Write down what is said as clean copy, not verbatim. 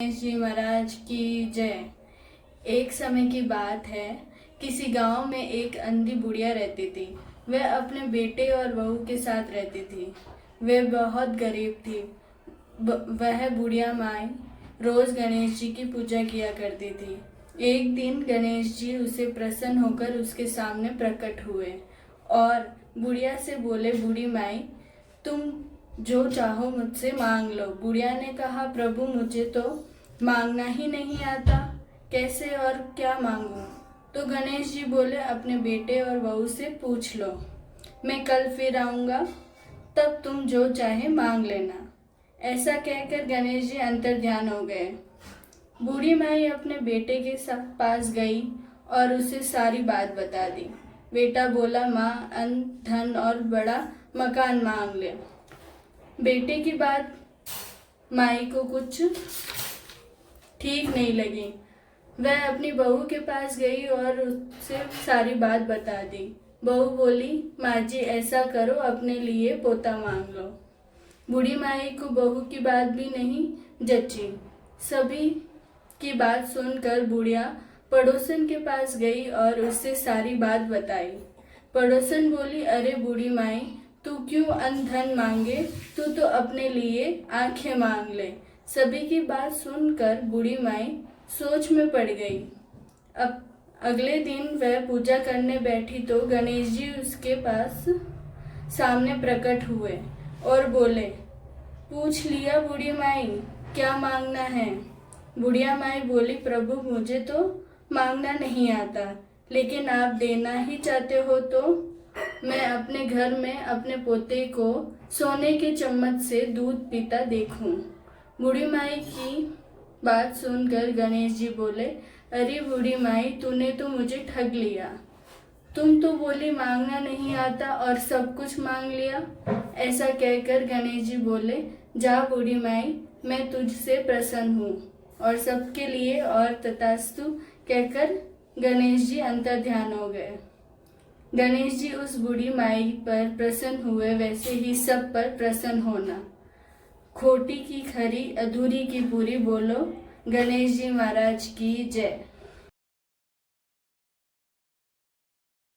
गणेश जी महाराज की जय। एक समय की बात है, किसी गांव में एक अंधी बुढ़िया रहती थी। वह अपने बेटे और बहू के साथ रहती थी। वे बहुत गरीब थी। वह बुढ़िया माई रोज गणेश जी की पूजा किया करती थी। एक दिन गणेश जी उसे प्रसन्न होकर उसके सामने प्रकट हुए और बुढ़िया से बोले, बूढ़ी माई, तुम जो चाहो मुझसे मांग लो। बुढ़िया ने कहा, प्रभु मुझे तो मांगना ही नहीं आता, कैसे और क्या मांगूं? तो गणेश जी बोले, अपने बेटे और बहू से पूछ लो, मैं कल फिर आऊँगा, तब तुम जो चाहे मांग लेना। ऐसा कहकर गणेश जी अंतर्ध्यान हो गए। बूढ़ी माई अपने बेटे के पास गई और उसे सारी बात बता दी। बेटा बोला, माँ अन्न धन और बड़ा मकान मांग ले। बेटे की बात माई को कुछ ठीक नहीं लगी। वह अपनी बहू के पास गई और उससे सारी बात बता दी। बहू बोली, माँ जी ऐसा करो, अपने लिए पोता मांग लो। बूढ़ी माई को बहू की बात भी नहीं जची। सभी की बात सुनकर बुढ़िया पड़ोसन के पास गई और उससे सारी बात बताई। पड़ोसन बोली, अरे बूढ़ी माई, तू क्यों अन्न धन मांगे, तू तो अपने लिए आंखें मांग ले। सभी की बात सुनकर बूढ़ी माई सोच में पड़ गई। अब अगले दिन वह पूजा करने बैठी तो गणेश जी उसके पास सामने प्रकट हुए और बोले, पूछ लिया बूढ़ी माई, क्या मांगना है? बुढ़िया माई बोली, प्रभु मुझे तो मांगना नहीं आता, लेकिन आप देना ही चाहते हो तो मैं अपने घर में अपने पोते को सोने के चम्मच से दूध पीता देखूं। बूढ़ी माई की बात सुनकर गणेश जी बोले, अरे बूढ़ी माई, तूने तो मुझे ठग लिया। तुम तो बोली मांगना नहीं आता और सब कुछ मांग लिया। ऐसा कहकर गणेश जी बोले, जा बूढ़ी माई, मैं तुझसे प्रसन्न हूँ और सबके लिए और तथास्तु कहकर गणेश जी अंतर्ध्यान हो गए। गणेश जी उस बूढ़ी माई पर प्रसन्न हुए, वैसे ही सब पर प्रसन्न होना। खोटी की खरी, अधूरी की पूरी। बोलो गणेश जी महाराज की जय।